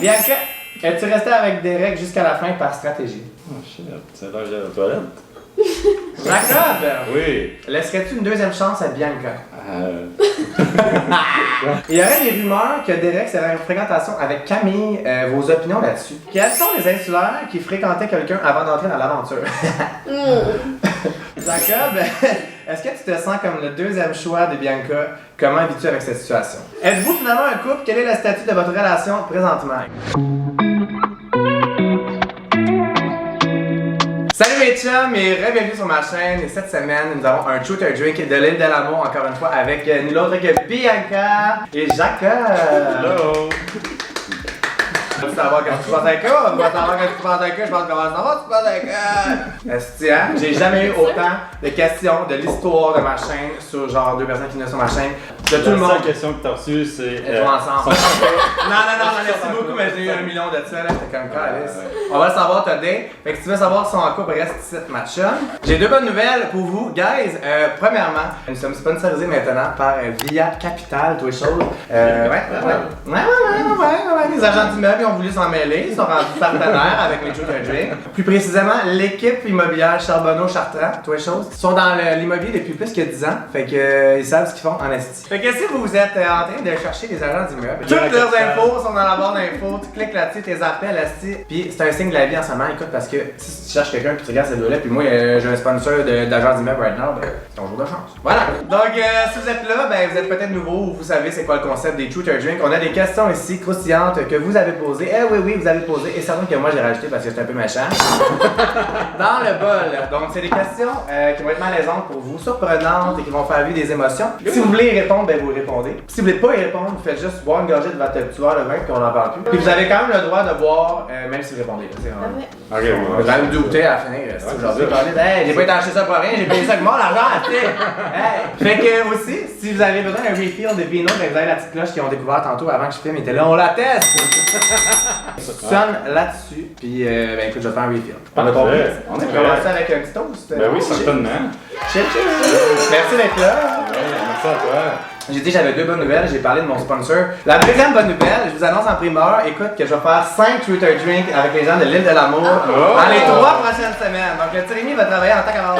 Bianca, es-tu resté avec Derek jusqu'à la fin par stratégie? Oh shit, c'est l'heure que j'allais aux toilettes. Jacob! Oui. Laisserais-tu une deuxième chance à Bianca? Il y aurait des rumeurs que Derek serait en fréquentation avec Camille. Vos opinions là-dessus? Quels sont les insulaires qui fréquentaient quelqu'un avant d'entrer dans l'aventure? Jacob, est-ce que tu te sens comme le deuxième choix de Bianca? Comment vis-tu avec cette situation? Êtes-vous finalement un couple? Quel est le statut de votre relation présentement? Salut mes chums et bienvenue sur ma chaîne. Et cette semaine, nous avons un Truth or Drink de l'île de l'amour, encore une fois, avec nul autre que Bianca et Jacob. Hello. Tu veux savoir quand tu passes un cas? Tu veux savoir quand tu passes un cas? Je pense comment ça va, tu passes un cas? Est-ce que, hein? J'ai jamais eu autant de questions de l'histoire de ma chaîne sur genre deux personnes qui venaient sur ma chaîne. De tout le monde. La seule question que tu as reçue, c'est. Elles vont ensemble. Non, merci beaucoup, mais j'ai eu 1 million de ça, là. J'étais comme calice. On va le savoir today. Fait que si tu veux savoir si on est en couple, reste ici, ma chum. J'ai deux bonnes nouvelles pour vous, guys. Premièrement, nous sommes sponsorisés maintenant par Via Capital, toutes les choses. Ouais. Les agents d'immeubles ont voulu s'en mêler. Ils sont rendus partenaires avec les Truth or Drink. Plus précisément, l'équipe immobilière Charbonneau-Chartrand, toutes les choses, sont dans l'immobilier depuis plus que 10 ans. Fait que ils savent ce qu'ils font en esti. Fait que si vous êtes en train de chercher des agents d'immeubles, toutes leurs infos sont dans la barre d'infos. Tu cliques là-dessus, tes appels, esti. Puis c'est un signe de la vie en ce moment. Écoute, parce que si tu cherches quelqu'un puis tu regardes cette vidéo-là, puis moi j'ai un sponsor d'agents d'immeubles right now, ben c'est ton jour de chance. Voilà. Donc si vous êtes là, ben vous êtes peut-être nouveau ou vous savez c'est quoi le concept des Truth or Drink. On a des questions ici croustillantes que vous avez posées. Oui, vous avez posé. Et certaines que moi j'ai rajouté parce que j'étais un peu méchant. Dans le bol. Donc c'est des questions qui vont être malaisantes pour vous, surprenantes et qui vont faire vivre des émotions. Si vous voulez y répondre, ben vous répondez. Si vous voulez pas y répondre, vous faites juste boire une gorgée de votre petit verre de vin puis on n'en parle plus. Puis vous avez quand même le droit de boire, même si vous répondez. Ok, Vous allez vous douter à la fin. Aujourd'hui, hey, j'ai pas été acheté ça pour rien, j'ai payé ça avec mon argent, tu sais. Hey. Fait que aussi, si vous avez besoin d'un refill de vino, ben vous avez la petite cloche qu'ils ont découvert tantôt avant que je filme, était là, on la teste. Sonne là-dessus, puis ben écoute, je vais faire un refill. On a commencé avec un petit toast. Ben oui, certainement. Cheers. Merci d'être là. Merci à toi. J'ai dit que j'avais deux bonnes nouvelles, j'ai parlé de mon sponsor. La deuxième bonne nouvelle, je vous annonce en primeur, écoute, que je vais faire 5 Truth or Drink avec les gens de l'île de l'amour dans les 3 prochaines semaines. Donc le Tyrémy va travailler en tant qu'avant.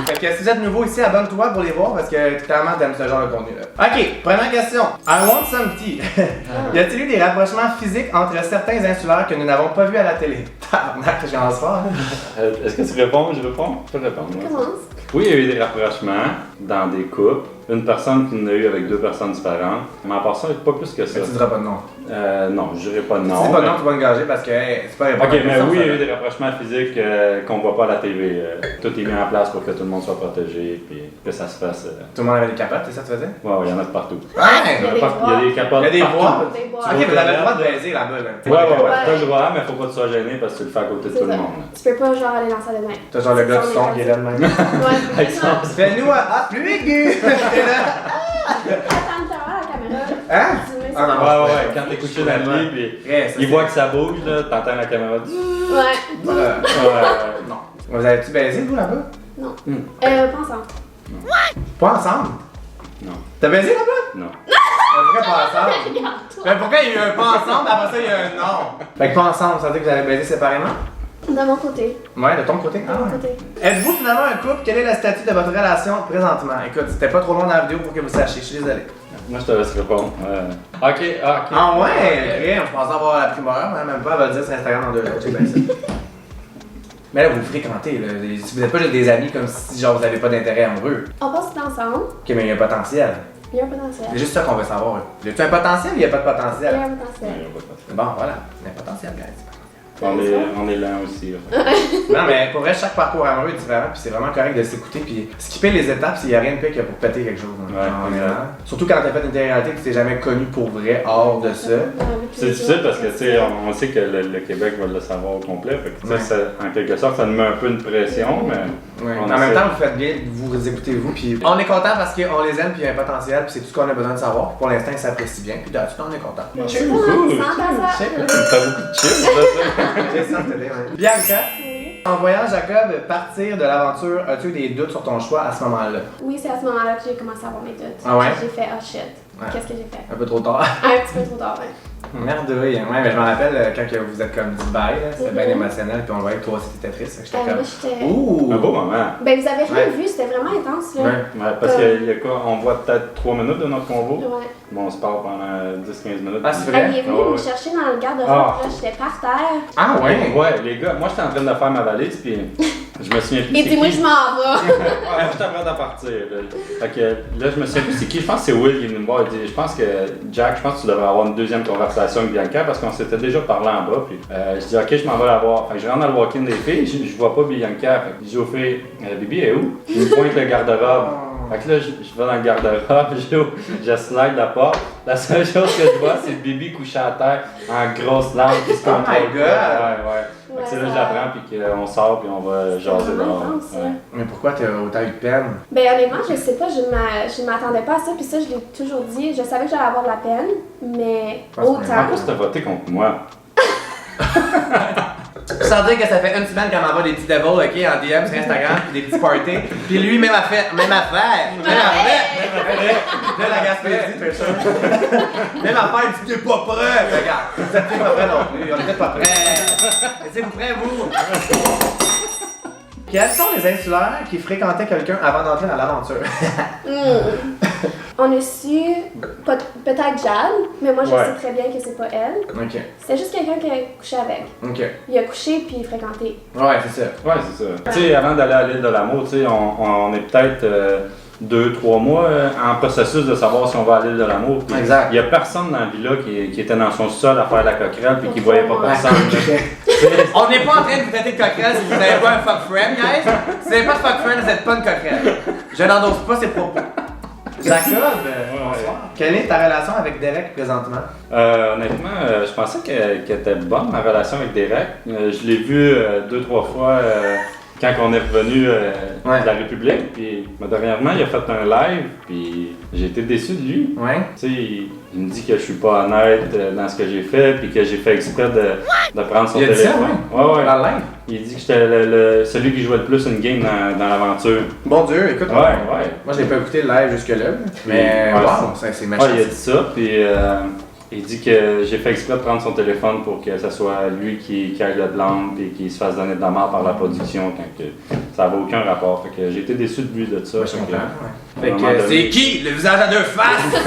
Fait que si vous êtes nouveau ici, abonne-toi pour les voir parce que clairement t'aimes ce genre de contenu là. Ok, première question. I want some tea. Y a-t-il eu des rapprochements physiques entre certains insulaires que nous n'avons pas vus à la télé? Tabarnak, j'ai en fort. Est-ce que tu réponds? Je réponds? Je peux répondre. Commence. Oui, il y a eu des rapprochements dans des couples. Une personne qui en a eu avec 2 personnes différentes. Mais à part ça, pas plus que ça. Mais tu diras pas de nom. Non, je dirais pas de nom. Si c'est pas de nom, tu vas engager parce que hey, c'est pas répondre. Ok, mais oui, il y a eu des rapprochements physiques qu'on voit pas à la TV. Tout est mis en place pour que tout le monde soit protégé et que ça se fasse. Tout le monde avait des capotes, c'est ça que tu faisais? Ouais, il y en a de partout. Ouais! Il y a des capotes. Il y a des partout. voix. Des bois. Ok, vous avez le droit de baiser là-bas. Là. Ouais, t'as le droit, mais faut pas que tu sois gêné parce que tu le fais à côté de tout le monde. Tu peux pas genre aller dans la salle de bain. T'as genre le gars du son qui est là de même. Ouais. Fais-nous un plus aigu! Attends, la caméra. Hein? Ah non, Ouais, quand t'es couché dans le lit, puis il voit que ça bouge, là, t'entends la caméra. Ouais. Non. Vous avez-tu baisé, vous, là-bas? Non. Pas ensemble. Pas ensemble? Non. T'as baisé là-bas? Non. Pourquoi pas ensemble? Mais pourquoi il y a eu un pas ensemble, après ça il y a un non? Fait que pas ensemble, ça veut dire que vous avez baisé séparément? De mon côté. Ouais, de ton côté? De mon côté. Êtes-vous finalement un couple? Quel est le statut de votre relation présentement? Écoute, c'était pas trop long dans la vidéo pour que vous sachiez, je suis désolé. Moi, je te laisse répondre. Ok. Ah ouais? Je pensais avoir la primeur, hein, même pas, elle va le dire sur Instagram dans 2 jours, c'est bien ça. Mais là, vous fréquentez, là. Si vous n'êtes pas juste des amis comme si genre vous n'avez pas d'intérêt amoureux. On passe ensemble. Ok, mais il y a un potentiel. Il y a un potentiel. C'est juste ça qu'on veut savoir. Y a-tu un potentiel ou y a pas de Il y potentiel? a un potentiel. Bon, voilà. Il y a un potentiel, guys. On est lent aussi. Non, mais pour vrai, chaque parcours amoureux est différent, puis c'est vraiment correct de s'écouter, puis skipper les étapes s'il n'y a rien de pire que pour péter quelque chose. Ouais, surtout quand t'as fait une télé-réalité que tu t'es jamais connu pour vrai hors de ça. C'est difficile parce que, tu sais, on sait que le Québec va le savoir au complet. Fait que, ça, en quelque sorte, ça nous met un peu une pression, mais. Ouais. En même temps, vous faites bien, vous écoutez vous, puis on est content parce qu'on les aime, puis il y a un potentiel, puis c'est tout ce qu'on a besoin de savoir. Pour l'instant, ils s'apprécient bien, puis là-dessus, on est content. C'est beaucoup! T'as beaucoup de chips, J'ai ça, Bianca, Oui. en voyant Jacob partir de l'aventure, as-tu eu des doutes sur ton choix à ce moment-là? Oui, c'est à ce moment-là que j'ai commencé à avoir mes doutes. Ah ouais? J'ai fait, oh shit, Ouais. qu'est-ce que j'ai fait? Un peu trop tard. Un petit peu trop tard, ouais. Merdouille. Ouais, mais je me rappelle quand que vous êtes comme dit bye, là, c'était bien émotionnel, puis on voyait que toi aussi t'étais triste. Fait que j'étais Moi, comme. j'étais. Ouh! Un beau moment. Ben, vous avez rien Ouais. vu, c'était vraiment intense, là. Ouais. Ouais, parce qu'il y a quoi, on voit peut-être 3 minutes de notre convo. Ouais. Bon, on se parle pendant 10-15 minutes. Ah, c'est Elle vrai? est venue Ouais. me chercher dans le garde-robe, Ah. là, j'étais par terre. Ah, ouais! Ouais, les gars, moi j'étais en train de faire ma valise, puis je me souviens plus. Et c'est puis moi, qui. je m'en vais. Ouais, j'étais prêt à partir. Là. Fait que là, je me souviens plus c'est qui. Je pense que c'est Will qui est venu me voir. Il dit, je pense que Jack, je pense que tu devrais avoir une deuxième conversation avec Bianca parce qu'on s'était déjà parlé en bas. Puis je dis, ok, je m'en vais la voir. Fait que je rentre dans le walk-in des filles, je vois pas Bianca. Fait que je dis aux filles, Bibi est où? Il me pointe le garde-robe. Fait que là, je vais dans le garde-robe, je slide la porte. La seule chose que je vois, c'est Bibi couché à terre en grosse larmes qui se Oh contrôle. my God! Ouais. Fait que Ouais, c'est là que ça- je la prends puis qu'on sort puis on va jaser vraiment dehors. intense, ça. Ouais. Mais pourquoi t'as autant eu de peine? Ben honnêtement, je sais pas, je m'attendais pas à ça, puis ça, je l'ai toujours dit. Je savais que j'allais avoir de la peine, mais Parce que- En autant. plus, t'as voté contre moi. Sans dire que ça fait une semaine qu'elle m'envoie des petits devils, ok, en DM sur Instagram, puis des petits parties. Puis lui, même affaire. Là, la Gaspésie, tu sûr. Même affaire, il dit, t'es pas prêt. Regarde, vous êtes pas prêts non plus, on était pas prêts. Êtes-vous prêts, vous? Quels sont les insulaires qui fréquentaient quelqu'un avant d'entrer dans l'aventure? On a su, peut-être Jade, mais moi je Ouais. sais très bien que c'est pas elle. Ok, C'était juste quelqu'un qui a couché avec. ok. Il a couché puis fréquenté. Ouais, c'est ça. Ouais, c'est ça. Tu sais, avant d'aller à l'île de l'amour, tu sais, on est peut-être 2-3 mois en processus de savoir si on va à l'île de l'amour. Puis Exact. il y a personne dans la villa qui était dans son sol à faire la coquerelle puis qui voyait pas personne. On n'est pas en train de vous traiter de coquerelle si vous n'avez pas un fuck friend, guys. Si vous n'avez pas de fuck friend, vous n'êtes pas une coquerelle. Je n'endosse pas ces propos. Jacob, bonsoir. Quelle est ta relation avec Derek présentement? Honnêtement, je pensais qu'elle était bonne, ma relation avec Derek. Je l'ai vu 2-3 fois quand on est revenu Ouais. de la République. Puis, dernièrement, il a fait un live, puis j'ai été déçu de lui. Ouais. Tu sais, il me dit que je suis pas honnête dans ce que j'ai fait, puis que j'ai fait exprès de prendre son Il a dit ça, téléphone. ouais? Ouais. Dans le live? Il dit que j'étais celui qui jouait le plus une game dans l'aventure. Bon Dieu, écoute. Ouais. Moi, je n'ai pas écouté le live jusque-là. Mais Ouais, wow, c'est méchant. Ouais, il a dit ça, puis il dit que j'ai fait exprès de prendre son téléphone pour que ce soit lui qui aille le blâme et qu'il se fasse donner de la mort par la production quand que ça n'avait aucun rapport. Fait que j'ai été déçu de lui de ça. Ouais, je Fait que- comprends. à un Fait moment que donné- c'est qui le visage à deux faces?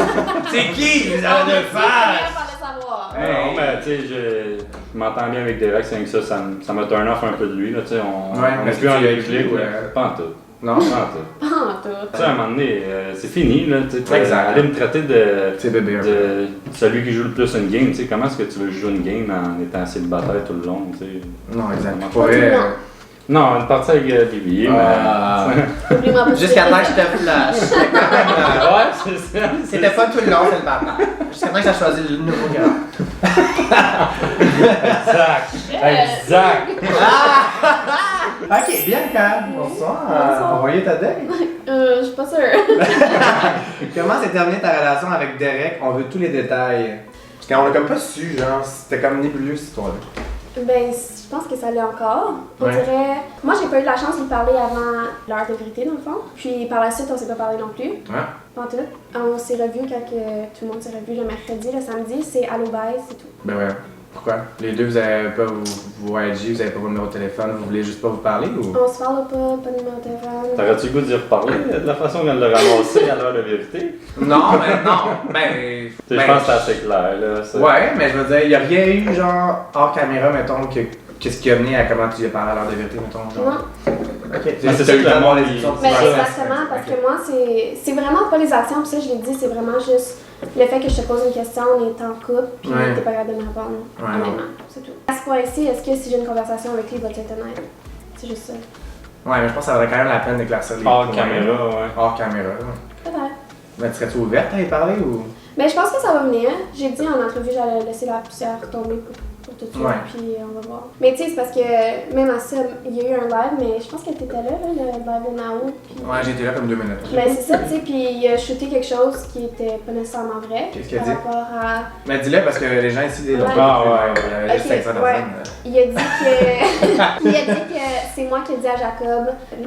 C'est qui le visage à deux faces? savoir. Non, mais tu sais, je m'entends bien avec Derek, c'est que ça m'a turn off un peu de lui. Là, tu sais, on Ouais, on mais est plus en tu l'as réplique. écrit, Pas en tout. Non? Pas en tout. Pas en tout. Tu sais, à un moment donné, c'est fini. Là, tu sais, Exact. aller me traiter C'est bébé. de celui qui joue le plus une game. Tu sais, comment est-ce que tu veux jouer une game en étant célibataire tout le long? Tu sais? Non, exact. Pas Pour tout le vrai, monde. Non, une partie avec Bibi, Ah. Oublie-moi pas. Jusqu'à temps que je te flash. mais. Ouais, c'est ça. C'était pas tout le long, c'est le bâtard. Jusqu'à temps que j'ai choisi le nouveau grand. Exact. Exact. Ok, bien calme. Bonsoir. Bonsoir. Envoyez ta date. Je suis pas sûre. Comment s'est terminée ta relation avec Derek? On veut tous les détails. Parce qu'on a comme pas su, genre, c'était comme nébuleux cette histoire-là. Ben, je pense que ça l'est encore. On Ouais. dirait. Moi, j'ai pas eu de la chance de lui parler avant l'heure de vérité, dans le fond. Puis par la suite, on s'est pas parlé non plus. Ouais. Pas en tout. On s'est revus quand que tout le monde s'est revu le mercredi, le samedi. C'est allô, bye, c'est tout. Ben ouais. Pourquoi? Les deux, vous avez pas vos IG, vous avez pas vos numéros de téléphone, vous voulez juste pas vous parler ou? On se parle pas de numéro de téléphone. T'aurais-tu le goût d'y reparler de la façon qu'elle l'a ramassé à l'heure de vérité? Non, mais non. Ben. Tu sais, je pense que c'est assez clair, là. ça. Ouais, mais je veux dire, y a rien eu, genre, hors caméra, mettons, qu'est-ce qui a mené à comment tu lui as parlé à l'heure de vérité, mettons, genre? Non. Ok. Mais c'est t'as ça eu le que temps de voir le les monde, émissions. Ben, Ouais, exactement, parce que moi, c'est vraiment pas les actions, puis ça, je l'ai dit, c'est vraiment juste le fait que je te pose une question, on est en couple, puis Ouais. t'es pas capable de me répondre, Ouais, honnêtement, c'est tout. À ce point-ci, est-ce que si j'ai une conversation avec lui, il va être honnête? C'est juste ça. Ouais, mais je pense que ça vaudrait quand même la peine d'éclaircir les Hors points. caméra, ouais. Hors caméra, ouais. Peut-être. Mais tu serais-tu ouverte à y parler ou? Mais je pense que ça va venir. J'ai dit en entrevue, j'allais laisser la poussière tomber pour tout de suite, Ouais. puis on va voir. Mais tu sais, c'est parce que même à ça, il y a eu un live, mais je pense que t'étais là, le live de Nao. Puis... Ouais, j'ai été là comme 2 minutes. Mais c'est ça, tu sais, puis il a shooté quelque chose qui était pas nécessairement vrai. Qu'est-ce qu'il a par dit? rapport à... Mais dis-le parce que les gens ici, les Ouais. Ah, ouais. Il y avait juste Ok, 500 ouais. personnes. Il a dit que c'est moi qui ai dit à Jacob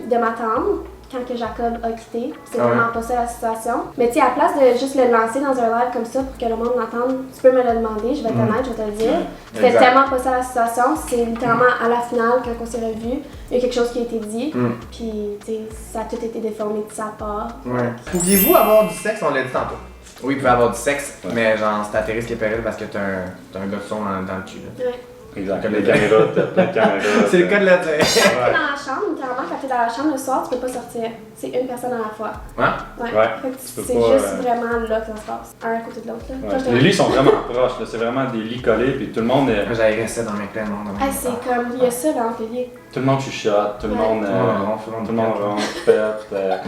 de m'attendre quand que Jacob a quitté. C'est Ah ouais. vraiment pas ça la situation. Mais tu sais, à la place de juste le lancer dans un live comme ça pour que le monde l'entende, tu peux me le demander, je vais être honnête, je vais te le dire. C'était Exact. tellement pas ça la situation. C'est littéralement à la finale, quand on s'est revus, il y a quelque chose qui a été dit. Puis, tu sais, ça a tout été déformé de sa part. Ouais. Pouviez-vous avoir du sexe? On l'a dit tantôt. Oui, vous pouvez avoir du sexe, mais genre, c'est à tes risques et périls parce que t'as un gars de son dans le cul. Là. Ouais. Exact. Les caméras, t'as plein de caméras. C'est le cas de le dire. Quand t'es dans la chambre, littéralement, quand t'es dans la chambre le soir, tu peux pas sortir. C'est une personne à la fois. Hein? Ouais. Ouais. Fait que peux c'est pas, juste vraiment là que ça se passe. Un à côté de l'autre. Là. Toi, je te- Les lits sont vraiment proches, là. C'est vraiment des lits collés, puis tout le monde est... J'avais resté dans mes pleins de monde. Ah, c'est comme, il y a ça dans le pays. Tout le monde chuchote, tout le monde... Tout le monde ronfle, tout le monde ronfle, pète.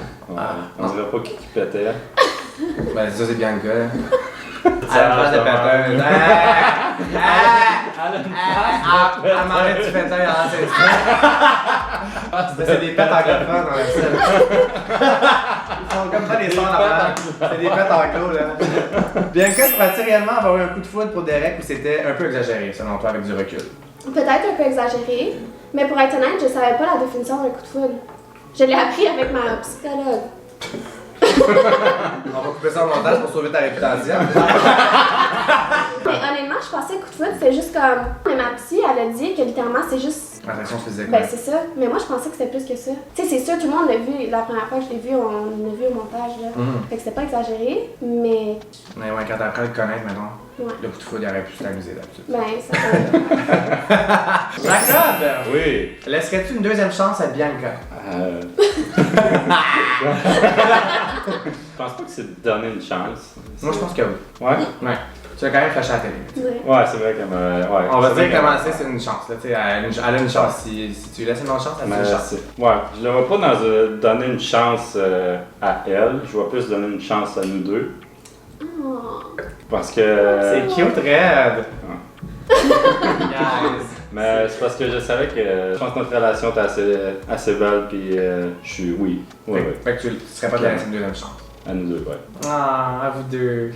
On dirait pas qui pétait. Ben, ça, c'est Bianca. À Ça la place de marche, péteur. Elle m'arrête du péteur en c'est des pètes anglophones dans la scène. Ils font comme ça les sons là-bas. C'est des pètes anglo là. Bianca, pourrais-tu réellement avoir eu un coup de foudre pour Derek ou c'était un peu exagéré selon toi avec du recul? Peut-être un peu exagéré, mais pour être honnête, je savais pas la définition d'un coup de foudre. Je l'ai appris avec ma psychologue. On va couper ça au montage pour sauver ta réputation. Mais honnêtement, je pensais que coup de foudre, c'était juste comme. Mais ma psy, elle a dit que littéralement, c'est juste. Attraction physique. Ben, c'est ça. Mais moi, je pensais que c'était plus que ça. Tu sais, c'est sûr, tout le monde l'a vu. La première fois que je l'ai vu, on l'a vu au montage, là. Fait que c'était pas exagéré, mais. Mais ouais, quand t'apprends à le connaître, mettons, Ouais. le coup de foudre, il aurait pu s'amuser d'habitude. Ben, ça fait. Jacob! Oui. Laisserais-tu une deuxième chance à Bianca? Je pense pas que c'est de donner une chance. Moi, je pense que oui. Ouais? Ouais. Tu as quand même flashé à la télé. Ouais. Ouais, c'est vrai qu'elle m'a... Ouais, On va c'est dire vrai qu'elle m'a- commencer, c'est une chance. Là, tu sais, elle a une chance. Si tu lui laisses une autre chance, elle a une chance. Ouais, je le vois pas dans donner une chance à elle, je vois plus donner une chance à nous deux. Oh. Parce que. C'est cute, Red! Guys! Mais c'est parce que je savais que je pense que notre relation était assez belle, puis je suis. Oui. Ouais, ouais. Fait que tu serais pas de la laisser une deuxième chance. À nous deux, ouais. Ah, à vous deux.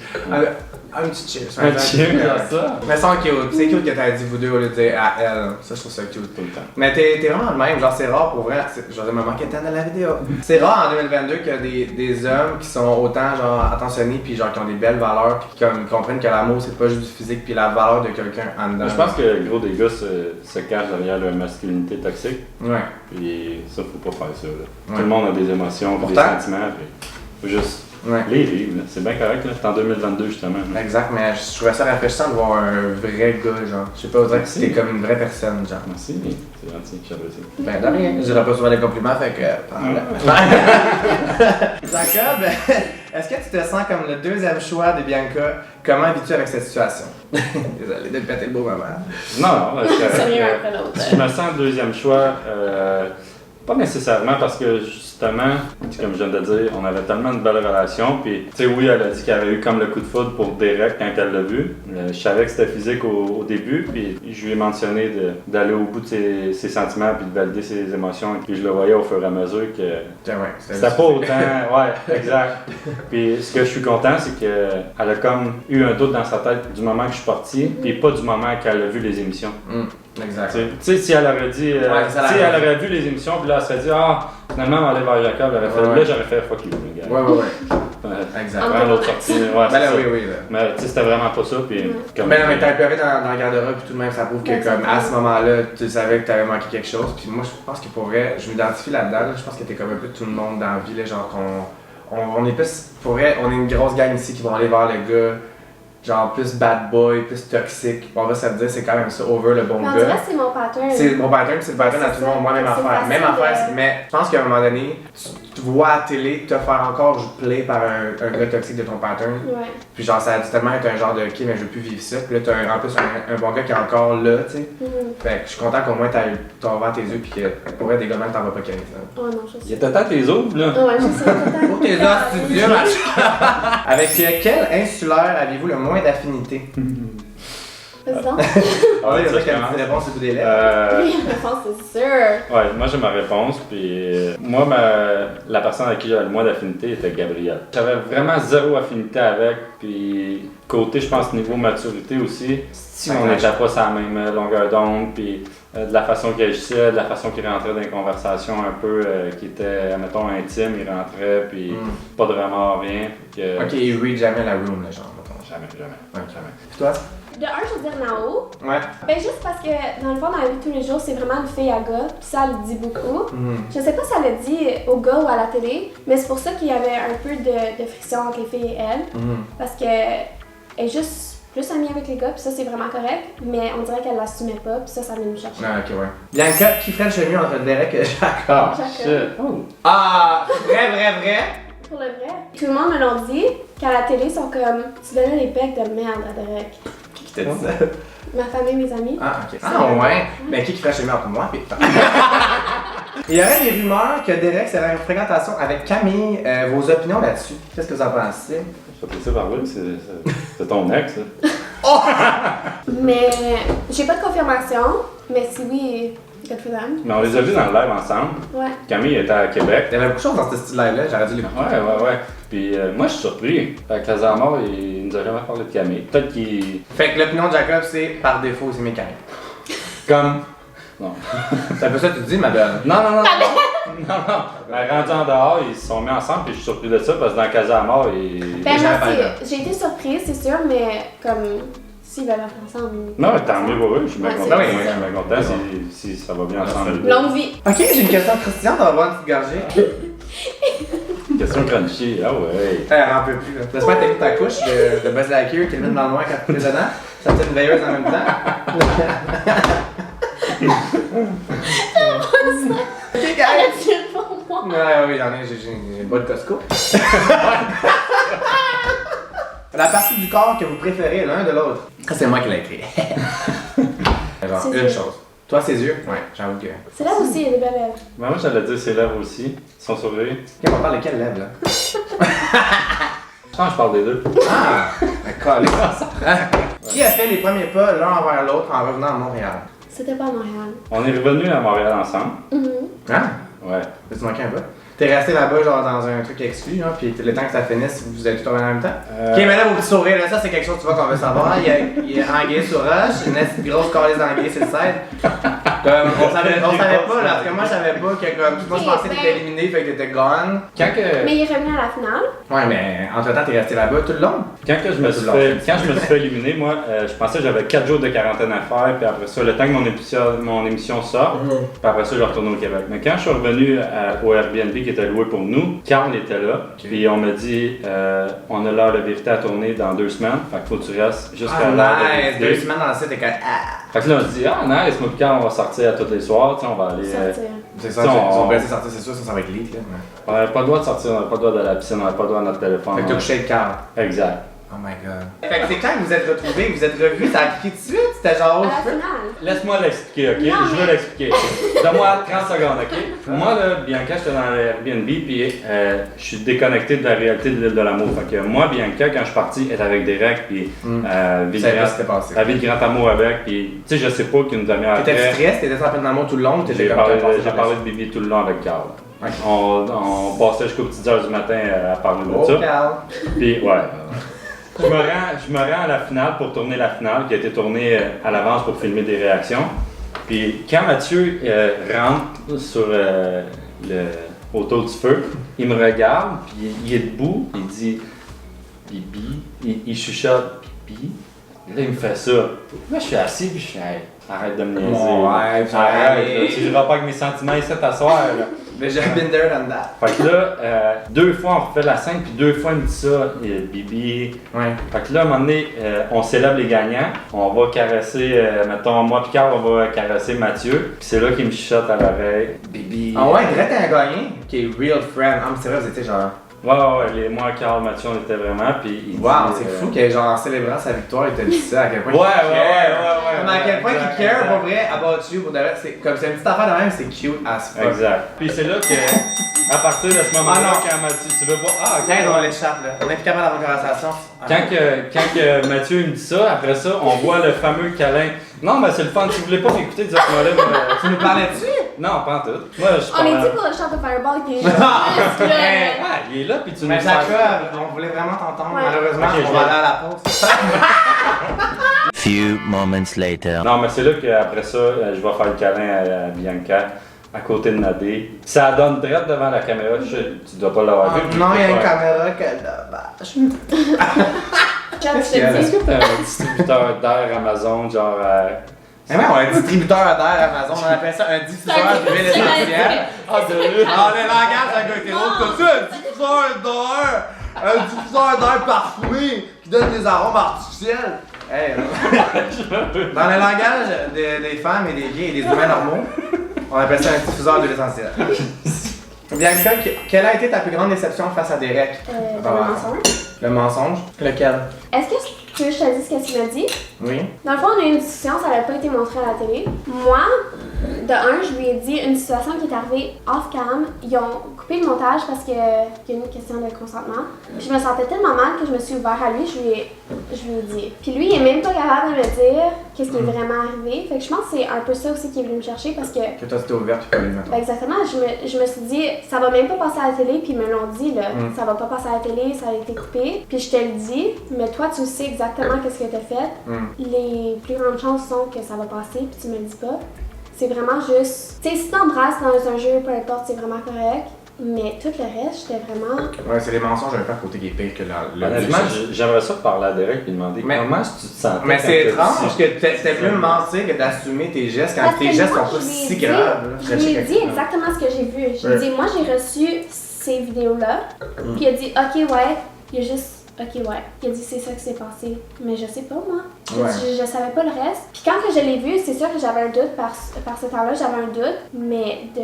Un petit cheers. Un cheers à ça. Mais c'est cute. C'est cute que t'as dit vous deux au lieu de dire à elle. Ça, je trouve ça cute. Tout le temps. Mais t'es vraiment le même. Genre, c'est rare pour vrai. Je vais me manquer tant de la vidéo. C'est rare en 2022 qu'il y a des hommes qui sont autant genre attentionnés puis genre qui ont des belles valeurs puis qui comme, comprennent que l'amour c'est pas juste du physique puis la valeur de quelqu'un en dedans. Je pense que le gros des gars se cachent derrière leur masculinité toxique, Ouais. puis ça, faut pas faire ça. Là. Ouais. Tout le monde a des émotions, puis des Pourtant. sentiments, puis faut juste Ouais. les vivre. Là. C'est bien correct, là. C'est en 2022 justement. Là. Exact, mais je trouvais ça rafraîchissant de voir un vrai gars, genre. Je sais pas, on dirait que Merci. t'es comme une vraie personne, genre. Merci, c'est gentil, j'apprécie. Ben, de rien. Je dirais pas souvent les compliments, fait que. Jacob, est-ce que tu te sens comme le deuxième choix de Bianca? Comment vis-tu avec cette situation? Désolé de péter le beau moment. Non, c'est correct. C'est mieux après l'autre. Je me sens deuxième choix, pas nécessairement parce que justement, comme je viens de dire, on avait tellement de belles relations. Puis, tu sais, oui, elle a dit qu'elle avait eu comme le coup de foudre pour Derek quand elle l'a vu. Je savais que c'était physique au début, puis je lui ai mentionné d'aller au bout de ses sentiments puis de valider ses émotions. Puis je le voyais au fur et à mesure que Tiens, ouais, c'était pas autant. Ouais, exact. Puis ce que je suis content, c'est qu'elle a comme eu un doute dans sa tête du moment que je suis parti, puis pas du moment qu'elle a vu les émissions. Exact. Tu sais, si elle aurait dit, ça si l'aurait elle aurait vu les émissions, puis là, elle serait dit, ah, finalement, on va aller vers Jacob, elle aurait fait, Ouais. là, j'aurais fait fuck you, les gars. Ouais. Exact. Vraiment l'autre sortie. Ouais, Ben c'est là, ça. oui, là. Mais tu sais, c'était vraiment pas ça, puis comme. Ben non, mais t'as pleuré dans le garde-robe puis tout de même, ça prouve que Ouais, comme ça à ce moment-là, tu savais que t'avais manqué quelque chose. Puis moi, je pense que pour vrai, je m'identifie là-dedans. Là, je pense que t'es comme un peu tout le monde dans la vie, là, genre on est plus, pour vrai, on est une grosse gang ici qui vont aller voir le gars, genre plus bad boy, plus toxique. On va se le dire, c'est quand même ça, over le bon Mais on dirait gars. que c'est mon pattern. C'est mon pattern, c'est le pattern à C'est tout le monde, ça. moi même C'est affaire. Même facile affaire, de- mais je pense qu'à un moment donné, tu vois à la télé te faire encore play par un gars toxique de ton pattern. Ouais. Puis genre ça a dû tellement être un genre de ok mais je veux plus vivre ça. Puis là t'as en plus un bon gars qui est encore là, tu sais. Fait que je suis content qu'au moins t'as ouvert tes yeux puis que pour vrai des gars même t'en vas pas qu'un. Oh non, je Il sais. était temps que les ouvres, là. Ouais, je sais. Pour tes os studieux, Avec quel insulaire avez-vous le moins d'affinité? Vas-y donc. Ah oui, il y a ça, qui a une je petite réponse au bout des lèvres. Oui, la réponse, c'est sûr. Ouais, moi j'ai ma réponse, puis moi, la personne avec qui j'avais le moins d'affinité était Gabriel. J'avais vraiment zéro affinité avec, puis côté, je pense, niveau maturité aussi, si on n'était pas sur la même longueur d'onde, puis de la façon qu'il agissait, de la façon qu'il rentrait dans les conversations un peu qui étaient, mettons, intimes, il rentrait, puis pas de remords, rien. Que... Ok, il read jamais la room, là, genre, mettons. Jamais. Jamais. Puis toi? De un, je veux dire Nao. Ouais. Ben juste parce que dans le fond, dans la vie de tous les jours, c'est vraiment une fille à gars, puis ça elle le dit beaucoup. Je sais pas si elle le dit au gars ou à la télé, mais c'est pour ça qu'il y avait un peu de friction entre les filles et elle. Parce que elle est juste plus amie avec les gars, puis ça c'est vraiment correct, mais on dirait qu'elle l'assumait pas, puis ça venait nous chercher. Ah, ok, ouais. Bianca, qui ferait le mieux entre Derek et Jacob? Jacob. Oh. Ah, vrai? Pour le vrai. Tout le monde me l'a dit qu'à la télé, ils sont comme tu donnais des becs de merde à Derek. Qui t'a dit ça? Ma famille, mes amis. Ah, ok. Ah, ouais. Ben, qui ferait le mieux entre moi et toi? Il y aurait des rumeurs que Derek serait en fréquentation avec Camille. Vos opinions là-dessus? Qu'est-ce que vous en pensez? Je vais te laisser parler, c'est ton ex, ça. Mais j'ai pas de confirmation, mais si oui, good for them. Mais on les a vus dans le live ensemble. Ouais. Camille était à Québec. Il y avait beaucoup de choses dans ce style live-là, j'aurais dû les Ouais. Puis moi, je suis surpris. Fait que Casamar, il nous a jamais parlé de Camille. Peut-être qu'il... Fait que l'opinion de Jacob, c'est par défaut, c'est mes Camille. Comme... Non. C'est un peu ça que tu dis, ma belle. Non. Mais rendu en dehors, ils se sont mis ensemble, puis je suis surpris de ça, parce que dans Casamar, Ben jamais moi, parlé j'ai été surprise, c'est sûr, mais comme s'ils veulent être ensemble. Non, mais tant mieux pour eux, je suis bien Ouais, content. c'est Je vrai. suis bien content si ça va bien ensemble. Longue vie. Ok, j'ai une question croustillante, on va voir une petite gorgée. Question crunchy, ah ouais. Elle en peut plus, là. J'espère que t'as mis ta couche de Buzz Lightyear qui est dans le noir quand tu es dedans. Ça te fait une veilleuse en même temps. Ok, guys! Arrête pour moi. Oui, j'en ai, j'ai une bonne Costco. La partie du corps que vous préférez l'un de l'autre. Ça, c'est moi qui l'ai écrit. Genre, Ses une yeux. chose. Toi, ses yeux? Ouais, j'avoue que. C'est là aussi, il y a des belles lèvres. Ben, moi, j'allais dire ses lèvres aussi. Ils sont sourires. Ok, on parle de quelle lèvre, là? Je pense que je parle des deux. Ah! D'accord. Qui a fait les premiers pas l'un envers l'autre en revenant à Montréal? C'était pas à Montréal. On est revenus à Montréal ensemble. Hein? Ouais. T'as-tu manqué un peu? T'es resté là-bas, genre dans un truc exclu, hein, puis le temps que ça finisse, vous êtes tout en même temps? Ok, mais là, vos petits sourires, là, ça, c'est quelque chose, tu vois, qu'on veut savoir. Il y a Anguille sur Roche, une grosse calice d'Anguille sur le site. On savait pas, là, parce que moi, je savais pas que, comme, moi, je pensais que t'étais éliminé, fait que t'étais gone. Quand que. Mais il est revenu à la finale. Ouais, mais entre-temps, t'es resté là-bas tout le long? Quand je me suis fait éliminer, moi, je pensais que j'avais 4 jours de quarantaine à faire, puis après ça, le temps que mon émission sort, puis après ça, je retourne au Québec. Mais quand je suis revenu au Airbnb qui était loué pour nous, Carl était là, puis on m'a dit on a l'heure de vérité à tourner dans 2 semaines, fait qu'il faut que tu restes jusqu'à l'heure de Nice! vérité. 2 semaines dans le site, t'es comme. Fait que là, on se dit nice, moi et Carl, on va sortir à tous les soirs, tu sais, on va aller. Sortir. C'est ça, Si ils on- sont pressés de sortir, c'est sûr, ça va être lit, là. On n'avait pas le droit de sortir, on n'avait pas le droit d'aller à la piscine, on n'avait pas le droit à notre téléphone. Fait que t'as couché avec Carl. Exact. Oh my god. Fait que c'est quand que vous êtes retrouvés, vous êtes revus, ça a cliqué tout de suite? C'était genre À au la feu? finale. Laisse-moi l'expliquer, ok? Non, Je veux mais- l'expliquer. Donne-moi 30 secondes, ok? Moi, là, Bianca, j'étais dans l'Airbnb, puis je suis déconnecté de la réalité de l'île de l'amour. Fait que moi, Bianca, quand je suis parti, elle était avec Derek, puis Je savais pas ce qui s'était passé. la vie de grand amour avec, puis tu sais, je sais pas qu'une demi-heure T'étais après, stress, t'étais en plein d'amour tout le long, t'étais j'ai comme parlé, t'as passé j'ai par parlé la de Bibi tout le long avec Carl. Ok. On passait jusqu'aux petites heures du matin à parler de Oh, ça. Carl. Puis, ouais. Je me rends à la finale pour tourner la finale qui a été tournée à l'avance pour filmer des réactions. Puis quand Mathieu rentre sur autour du feu, il me regarde, puis il est debout, il dit Bibi, il chuchote Bibi. Et là, il me fait ça. Moi, je suis assis, puis je suis hey, arrête de me niaiser. Ouais, puis arrête, arrête. là, tu joueras pas avec mes sentiments ici t'asseoir. Déjà been there done that. Fait que là, 2 fois on refait la scène, puis 2 fois il me dit ça, Bibi. Ouais. Fait que là, à un moment donné, on célèbre les gagnants. On va caresser, mettons, moi et Carl, on va caresser Mathieu. Puis c'est là qu'il me chuchote à l'oreille. Bibi. Ah ouais, Drette a gagné, qui est real friend. Ah, mais c'est vrai, vous étiez genre. Ouais, moi, Carl, Mathieu, on était vraiment. Puis il Wow, dit, c'est fou que genre en célébrant sa victoire, il t'a dit ça, à quel point Ouais, il ouais, care. ouais. Comme à quel point Exact, il care exact. pour vrai about you, pour de vrai, c'est comme c'est une petite affaire de même, c'est cute as fuck. Exact. Puis c'est là que À partir de ce moment-là, Ah, non. quand Mathieu, tu veux voir. Ah, ok. 15, on l'échappe, là. On est plus capable d'avoir une conversation. Quand Mathieu il me dit ça, après ça, on voit le fameux câlin. Non, mais c'est le fun. Si vous voulez pas m'écouter, dites-moi là. Tu nous parlais dessus? Non, pas en tout. Moi, je On est parle. dit pour le chant de Fireball qui est juste Hey. là. Ah, il est là, puis tu Mais nous Jacob, on voulait vraiment t'entendre. Ouais. Malheureusement, Ok, on je va vais- aller à la pause. Few moments later. Non, mais c'est là qu'après ça, je vais faire le câlin à Bianca, à côté de Nadé. Ça donne direct devant la caméra. Tu dois pas l'avoir vu. Non, il y a une Ouais. caméra que dommage. Chad, Qu'est-ce je te Est-ce dis. que t'as un distributeur d'air Amazon, genre. Mais ouais, on a un distributeur d'air Amazon, on appelle ça un diffuseur d'huile essentielle. Ah, de Ah, le langage d'un gars hétéro, t'as-tu un diffuseur d'air? Un diffuseur d'air parfumé qui donne des arômes artificiels? Hey, dans le langage des femmes et des gays et des humains normaux, on appelle ça un diffuseur d'huile essentielle. Bianca, quelle a été ta plus grande déception face à Derek? Dans le mensonge. Le mensonge? Lequel? Est-ce que tu veux que je te dise ce que tu m'as dit? Oui. Dans le fond, on a eu une discussion, ça n'avait pas été montré à la télé. Moi, de un, je lui ai dit une situation qui est arrivée off-cam. Ils ont coupé le montage parce qu'il y a une question de consentement. Puis je me sentais tellement mal que je me suis ouvert à lui, je lui ai dit. Puis lui, il est même pas capable de me dire qu'est-ce qui est vraiment arrivé. Fait que je pense que c'est un peu ça aussi qui est venu me chercher parce que... Que toi c'était ouvert puis pas lui Ben maintenant. exactement, je me suis dit, ça va même pas passer à la télé, puis ils me l'ont dit, là, ça va pas passer à la télé, ça a été coupé. Puis je te le dis, mais toi tu sais exactement qu'est-ce que t'as fait. Les plus grandes chances sont que ça va passer, puis tu me le dis pas. C'est vraiment juste, tu sais, si t'embrasses dans un jeu, peu importe, c'est vraiment correct. Mais tout le reste, j'étais vraiment... Ouais, c'est les mensonges un peu à côté qui est pire que le Honnêtement, j'aimerais ça parler à Derek et lui demander Mais- comment tu te sentais. Mais quand c'est t'as étrange dit que c'était plus mentir que d'assumer tes gestes quand Parce tes que gestes moi, sont pas je lui ai si dit- graves. là. Je lui ai dit exactement ce que j'ai vu. Je lui ai dit, moi j'ai reçu ces vidéos-là, puis il a dit, ok, ouais, il a juste. Ok, ouais. Il a dit c'est ça qui s'est passé. Mais je sais pas, moi. Ouais. Je savais pas le reste. Puis quand que je l'ai vu, c'est sûr que j'avais un doute par ce temps-là, j'avais un doute. Mais de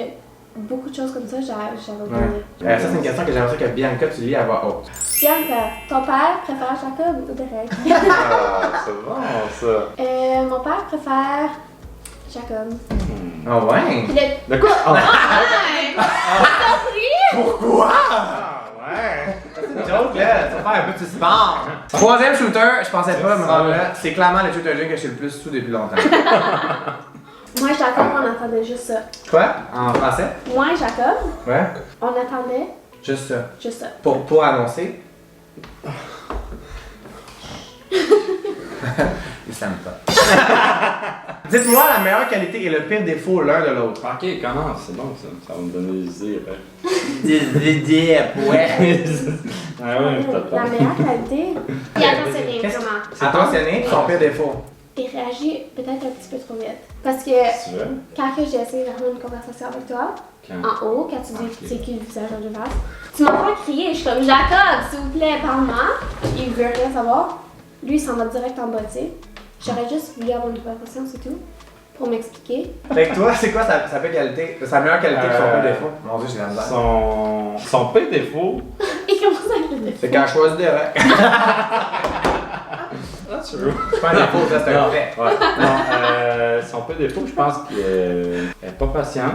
beaucoup de choses comme ça, j'avais oublié. Ouais. Ça, c'est une question que j'aimerais que Bianca, tu lis à voix haute. Bianca, ton père préfère Jacob ou Derek? Ah, c'est bon ça. Mon père préfère Jacob. Ah ouais? Puis le... De quoi? Ah, Pourquoi? ouais. C'est une joke là, ça va faire un peu de suspense. Troisième shooter, je pensais pas me rendre là. C'est clairement le shooter que je suis le plus sous depuis longtemps. Moi et Jacob, on attendait juste ça. Quoi? En français? Moi et Jacob, Ouais? on attendait Juste ça. juste ça. Pour annoncer. Il s'aime pas. Dites-moi la meilleure qualité et le pire défaut l'un de l'autre. Ok, commence, c'est bon ça. Ça va me donner des idées après. Des idées, ouais. Ah ouais, peut-être La pas. meilleure qualité. Il a attentionné, Qu'est-ce- vraiment. Attentionné, son pire défaut. Il réagit peut-être un petit peu trop vite. Parce que Tu veux? quand que j'ai essayé d'avoir une conversation avec toi, Quand? en haut, quand tu dis c'est qui le visage de face, tu m'entends crier, je suis comme Jacob, s'il vous plaît, parle-moi. Il veut rien savoir. Lui, il s'en va direct en bas, tu sais. J'aurais juste voulu avoir une conversation, c'est tout. Pour m'expliquer. Fait que toi, c'est quoi sa pire qualité? Sa meilleure qualité et son pire défaut? Mon dieu, j'ai la misère. Son pire défaut. Et commence avec le défaut. C'est quand je choisis des règles. Ah, tu veux? C'est pas un défaut, ça, c'est un Non, fait. ouais. Non, son peu défaut, je pense qu'elle est pas patiente.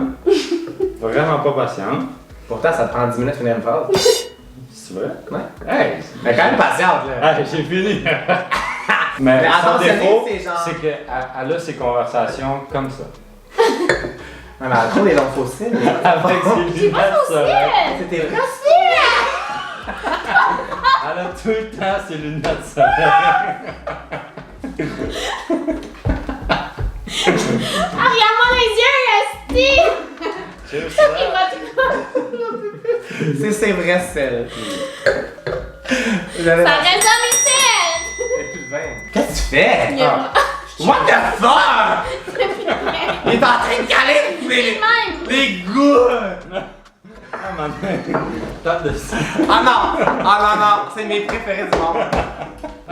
Vraiment pas patiente. Pourtant, ça te prend 10 minutes de finir une phrase. C'est vrai? Ouais. Hey! Elle est quand même patiente, là. Hey, j'ai fini! Mais Mais son attentionné, défaut, c'est genre- c'est qu'elle a ses conversations comme ça. Non, mais elle a trop des longs fossiles. Avec ses lunettes solaires. C'était vrai. Elle a tout le temps ses lunettes solaires. Ah, regarde-moi les yeux, Esti! Cheers, Il ça. va tout C'est vrai, celle. Ça résonne ici! plus de vin. Qu'est-ce que tu fais? Il y a What the fuck? Il est en train de caler même! les gouttes! Ah, maman. Tape de ça. Ah non! Ah non, non! C'est mes préférés du monde.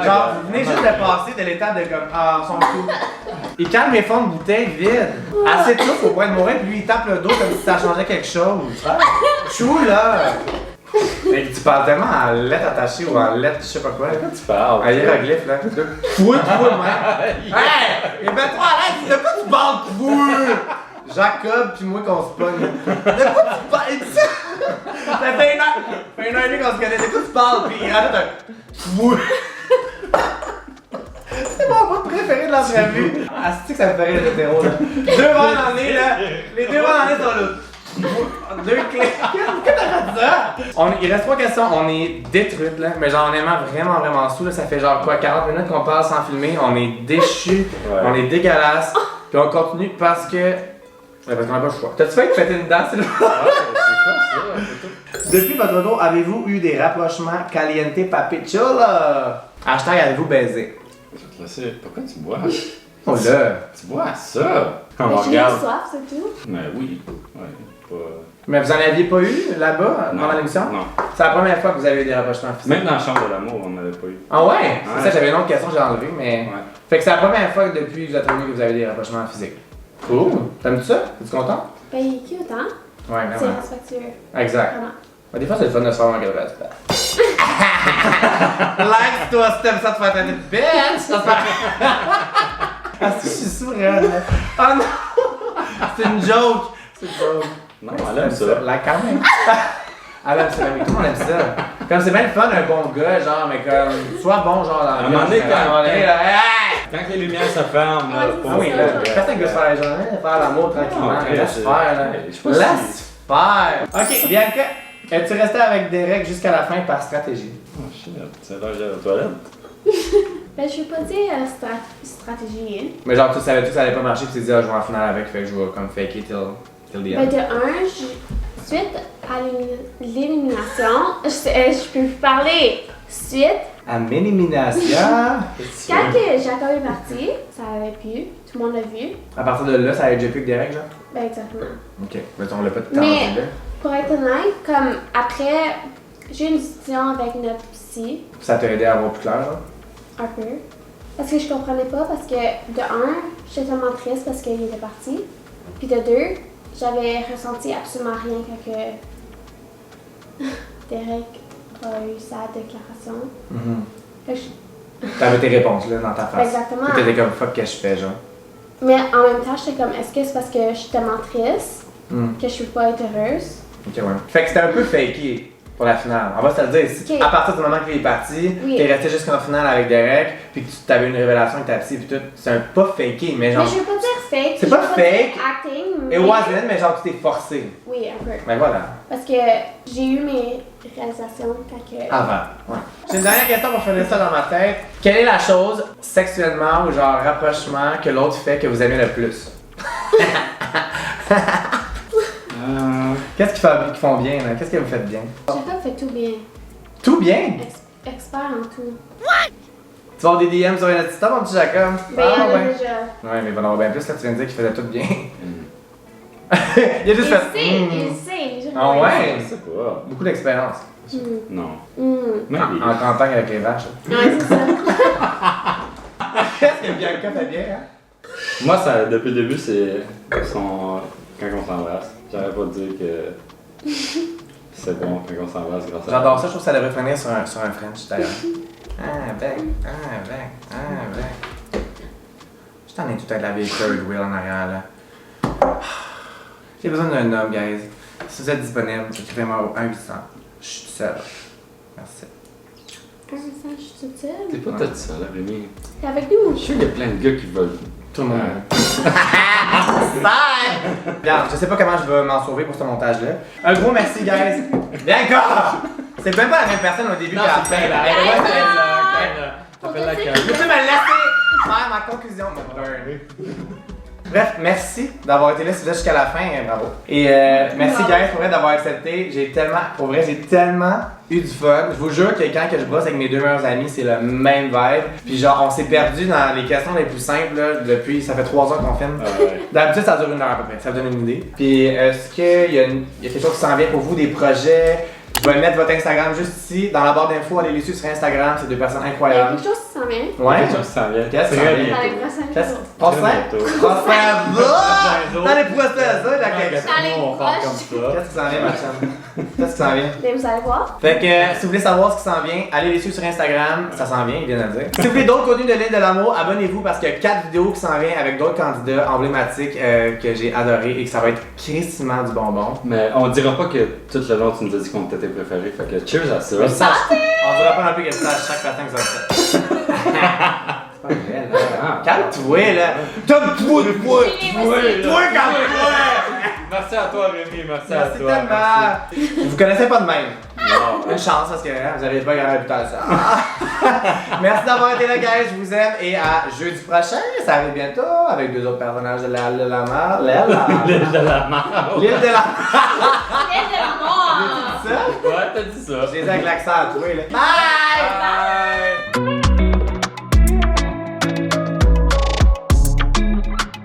Genre, vous venez juste de passer de l'état de comme, ah, on s'en fout. Il calme mes fonds de bouteille vides. Assez de souffle au point de mourir, puis lui il tape le dos comme si ça changeait quelque chose. Chou là! Et tu parles tellement en lettres attachées ou en lettres, je sais pas quoi. Tu parles. Un hiéroglyphe là. Fouille, même. Hey! Et mets-toi à l'aise, de quoi tu parles, fouille? Jacob pis moi qu'on se pogne. De quoi tu parles? Ça fait une heure et demie qu'on se connaît. C'est quoi tu parles? Puis il rajoute un. Oui. C'est mon mot préféré de l'entrevue. Ah, c'est-tu que ça me ferait les hétéros, là? 2 verres dans le nez, là. Les 2 verres dans le nez sont là. 2 clés. Qu'est-ce que t'as fait ça? Il reste 3 questions. On est détruites, là. Mais genre, honnêtement, vraiment sous, là. Ça fait genre quoi, 40 minutes qu'on parle sans filmer. On est déchus. Ouais. On est dégueulasses. Puis on continue parce que. Parce qu'on n'a pas le choix. T'as-tu fait que péter une dent, c'est là? Ah, c'est quoi ça? Depuis votre retour, avez-vous eu des rapprochements caliente papichula? Hashtag avez-vous baisé? Je vais te laisser. Pourquoi tu bois? Oh là! Tu bois ça? Quand Mais on j'ai eu regarde. soif, c'est tout. Mais oui. Ouais, pas. Mais vous en aviez pas eu là-bas, Non. pendant l'émission? Non. C'est la première fois que vous avez eu des rapprochements physiques. Même dans la chambre de l'amour, on n'avait pas eu. Ah ouais? Ouais. C'est ça, j'avais une autre question que j'ai enlevée, mais. Ouais. Fait que c'est la première fois que depuis que vous êtes revenu que vous avez des rapprochements physiques. Cool! T'aimes-tu ça? Es-tu content? Ben, il est cute, hein? Ouais, C'est vraiment. respectueux. Exact. Vraiment. Mais des fois, c'est le fun de se faire un gros respect. Like toi, si t'aimes ça te faire traiter de bitch! Ça se fait. Ah, si, je suis sourd, là. Oh non! C'est une joke! C'est une joke. Non, elle aime ça. Like quand même. Elle aime ça, mais tout le monde aime ça. Comme c'est bien le fun, un bon gars, genre, mais comme. Sois bon, genre, dans À la un moment donné, à un moment donné, là, hey! Quand les lumières se ferment, là, Ouais, pour Ah oui, ça, là, ouais. faites un gars se faire la journée, faire l'amour tranquillement. Ah, ok, Laisse c'est- faire, là. je sais pas Laisse faire! Ok, Bianca, es-tu resté avec Derek jusqu'à la fin par stratégie? Oh shit, c'est l'heure d'aller aux toilettes. Ben, je vais pas dire stratégie, hein. Mais genre, tu savais que ça allait pas marcher, puis tu t'es dit, ah, je vais en finale avec, fait que je vais comme fake it till the Ben, end. de un, suite à l'élimination, je peux vous parler. Suite, À Mélimination, quand que Jacob est parti, ça avait pu, tout le monde l'a vu. à partir de là, ça allait déjà plus que Derek, genre? Ben, exactement. Ok, mais on l'a pas tout Mais- entendu là. Pour être honnête, comme après, j'ai eu une discussion avec notre psy, Ça t'a aidé à avoir plus clair, genre? un peu. Parce que je comprenais pas, parce que de un, j'étais tellement triste parce qu'il était parti. Puis de deux, j'avais ressenti absolument rien quand que Derek a eu sa déclaration. Fait que T'avais tes réponses là dans ta face. Exactement. Puis t'étais comme fuck, qu'est-ce que je fais, genre? Mais en même temps, j'étais comme, est-ce que c'est parce que je suis tellement triste Hmm. que je peux pas être heureuse? Ok, ouais. Fait que c'était un peu fakey pour la finale. On va se le dire. Si, Ok. à partir du moment qu'il est parti, Oui. t'es resté jusqu'en finale avec Derek, puis que tu t'avais une révélation avec ta psy, puis tout. C'est un pas fakey, mais genre. Mais je veux pas dire fake. C'est je pas veux fake. dire acting, mais... It wasn't, mais genre tu t'es forcé. Oui, un peu. Mais voilà. Parce que j'ai eu mes réalisations quand que... Avant. Ouais. J'ai une dernière question pour finir ça dans ma tête. Quelle est la chose, sexuellement ou genre rapprochement, que l'autre fait que vous aimez le plus? Qu'est-ce qu'ils font bien, là? Qu'est-ce que vous faites bien? Jacob fait tout bien. Tout bien! Expert en tout. Tu vas avoir des DM sur Insta, mon petit Jacob? Ben, il y en a ouais. déjà. Ouais, mais il va en avoir bien plus, là, tu viens de dire qu'il faisait tout bien. Mm. Il a Il juste sait, fait. il sait. Ah ouais? Je sais pas. Beaucoup d'expérience. Non. Mm. Mais En campagne avec les vaches. Ouais, c'est ça. Qu'est-ce que Bianca fait bien, hein? moi, ça, depuis le début, c'est son... quand on s'embrasse. J'arrête pas de dire que c'est bon quand on s'embrasse grâce à J'adore ça, je trouve que ça devrait finir sur un French d'ailleurs. Avec. Je t'en ai tout avec la vieille third wheel en arrière là. J'ai besoin d'un homme, guys. Si vous êtes disponible, écrivez-moi au 1-800. Je suis tout seul. Merci. Un message, je suis toute seule. T'es pas toute seule, Rémi. T'es avec nous? Je suis sûr qu'il y a plein de gars qui veulent. Tout le monde. Bye! Regarde, je sais pas comment je vais m'en sauver pour ce montage-là. Un gros merci, guys. D'accord! C'est même pas la même personne au début Non, qu'à la c'est fin. pas là. la- Elle doit Hey, être non! là. T'appelles la Faut carte. dire Peux-tu me laisser faire ma conclusion? Bref, merci d'avoir été là. Si vous êtes jusqu'à la fin, bravo. Et merci, Bravo. guys, pour vrai d'avoir accepté. Pour vrai, j'ai tellement eu du fun. Je vous jure que quand que je bosse avec mes deux meilleurs amis, c'est le même vibe. Puis genre, on s'est perdu dans les questions les plus simples là, depuis, ça fait 3 heures qu'on filme. Ouais. D'habitude, ça dure 1 heure à peu près. Ça vous donne une idée. Puis, est-ce qu'il y a quelque chose qui s'en vient pour vous, des projets? Je vais mettre votre Instagram juste ici, dans la barre d'infos. Allez les suivre sur Instagram, c'est deux personnes Il y a incroyables. quelque chose qui s'en vient. Ouais? Quelque chose qui s'en vient. Qu'est-ce qui s'en Très vient? Dans les bientôt. prochains Qu'est-ce jours. qu'on se Très fait? bientôt. On se fait. Dans les procès, ça, la question. Dans les on va faire proches. comme ça. Qu'est-ce qui s'en vient, ma chum? Qu'est-ce qui s'en vient? Mais vous allez voir. Fait que si vous voulez savoir ce qui s'en vient, allez les suivre sur Instagram, ça s'en vient, il vient de le dire. Si vous voulez d'autres contenus de l'île de l'amour, abonnez-vous parce qu'il y a 4 vidéos qui s'en viennent avec d'autres candidats emblématiques que j'ai adoré et que ça va être crissement du bonbon. Mais on dira pas que tout le long tu nous as dit qu'on était tes préférés, fait que cheers à ça. Mais ça, on dira pas non plus que ça chaque matin que ça va faire. C'est pas vrai, là. Calme-toi, là. Calme-toi, toi, calme-toi. Merci à toi Rémi, merci à Merci toi. tellement. Vous connaissez pas de même. Non. Une chance parce que vous avez pas gagné la réputation. Merci d'avoir été là, guys. Je vous aime et à jeudi prochain. Ça arrive bientôt avec 2 autres personnages de l'île de la mer. L'île de la mort. L'île de la Quel de la mort! ça? Ouais, t'as dit ça. J'ai dit avec l'accent à toi, là. Bye! Bye!